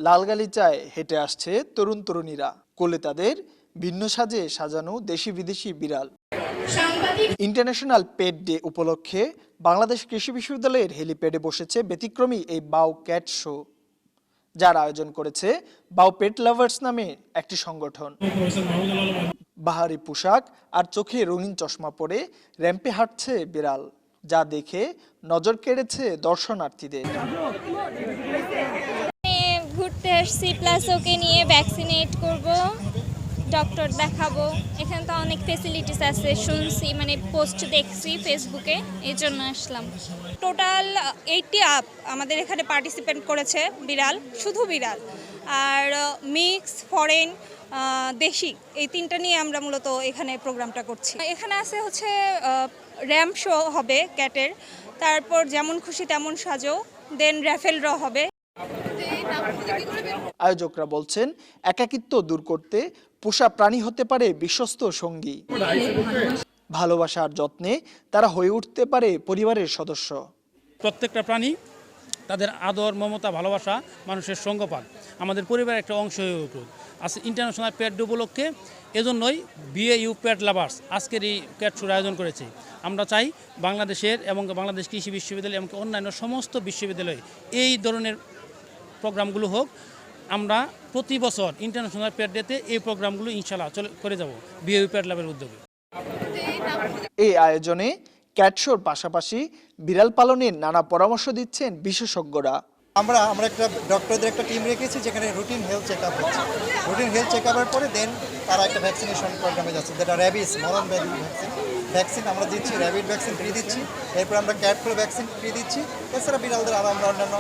লাল গালিচায় হেঁটে আসছে তরুণ তরুণীরা, কোলে তাদের ভিন্ন সাজে সাজানো দেশি বিদেশি বিড়াল। ইন্টারন্যাশনাল পেট ডে উপলক্ষে বাংলাদেশ কৃষি বিশ্ববিদ্যালয়ের হেলিপ্যাডে বসেছে ব্যতিক্রমী এই বাউ ক্যাট শো, যার আয়োজন করেছে বাউ পেট লাভার্স নামে একটি সংগঠন। বাহারি পোশাক আর চোখে রঙিন চশমা পরে র্যাম্পে হাঁটছে বিড়াল, যা দেখে নজর কেড়েছে দর্শনার্থীদের। ঘুরতে আসছি, প্লাস ওকে নিয়ে ভ্যাকসিনেট করব, ডক্টর দেখাবো। এখানে তো অনেক ফেসিলিটিস আছে শুনছি, মানে পোস্ট দেখছি ফেসবুকে, এই জন্য আসলাম। টোটাল 80 আপ আমাদের এখানে পার্টিসিপেট করেছে বিড়াল, শুধু বিড়াল। আর মিক্স, ফরেন, দেশি, এই তিনটা নিয়ে আমরা মূলত এখানে প্রোগ্রামটা করছি। এখানে আছে হচ্ছে র্যাম্প শো হবে ক্যাটের, তারপর যেমন খুশি তেমন সাজো, দেন র্যাফেল ড্র হবে। আয়োজকরা বলছেন, একাকিত্ব দূর করতে পোষা প্রাণী হতে পারে বিশ্বস্ত সঙ্গী। ভালোবাসা আর যত্নে তারা হয়ে উঠতে পারে পরিবারের সদস্য। প্রত্যেকটা প্রাণী তাদের আদর, মমতা, ভালোবাসা মানুষের সঙ্গ পান, আমাদের পরিবারের একটা অংশ হয়ে উঠুক। আজ ইন্টারন্যাশনাল পেট ডে উপলক্ষে এজন্যই বিএইউ পেট লাভার্স আজকের এই ক্যাট শোর আয়োজন করেছে। আমরা চাই বাংলাদেশের এবং বাংলাদেশ কৃষি বিশ্ববিদ্যালয় এবং অন্যান্য সমস্ত বিশ্ববিদ্যালয়ে এই ধরনের প্রোগ্রামগুলো হোক। আমরা প্রতি বছর ইন্টারন্যাশনাল পেট ডেতে এই প্রোগ্রামগুলো ইনশাআল্লাহ করে যাব বিএইউ পেট লাভের উদ্যোগে। এই আয়োজনে ক্যাট শোর পাশাপাশি বিড়াল পালনের নানা পরামর্শ দিচ্ছেন বিশেষজ্ঞরা। আমরা একটা ডক্টরদের একটা টিম রেখেছি, যেখানে রুটিন হেলথ চেক আপ হচ্ছে। রুটিন হেলথ চেক আপের পরে দেন তারা একটা ভ্যাকসিনেশন প্রোগ্রামে যাচ্ছে, যেটা র্যাবিস, মরণ ব্যাধি ভ্যাকসিন আমরা দিচ্ছি, র্যাবিড ভ্যাকসিন ফ্রি দিচ্ছি, এরপর আমরা ক্যাট ফ্লু ভ্যাকসিন ফ্রি দিচ্ছি। এছাড়া বিড়ালদের আরও আমরা অন্যান্য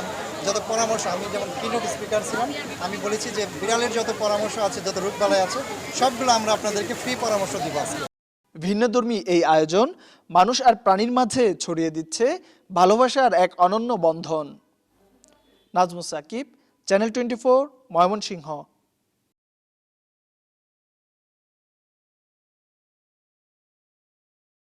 যত পরামর্শ, আমি যেমন কিনোট স্পিকার ছিলাম, আমি বলেছি যে বিড়ালের যত পরামর্শ আছে, যত রোগবালাই আছে, সবগুলো আমরা আপনাদেরকে ফ্রি পরামর্শ দিব আজকে। ভিন্নধর্মী এই আয়োজন মানুষ আর প্রাণীর মাঝে ছড়িয়ে দিচ্ছে ভালোবাসার এক অনন্য বন্ধন। নাজমুস সাকিব, চ্যানেল 24, ময়মনসিংহ।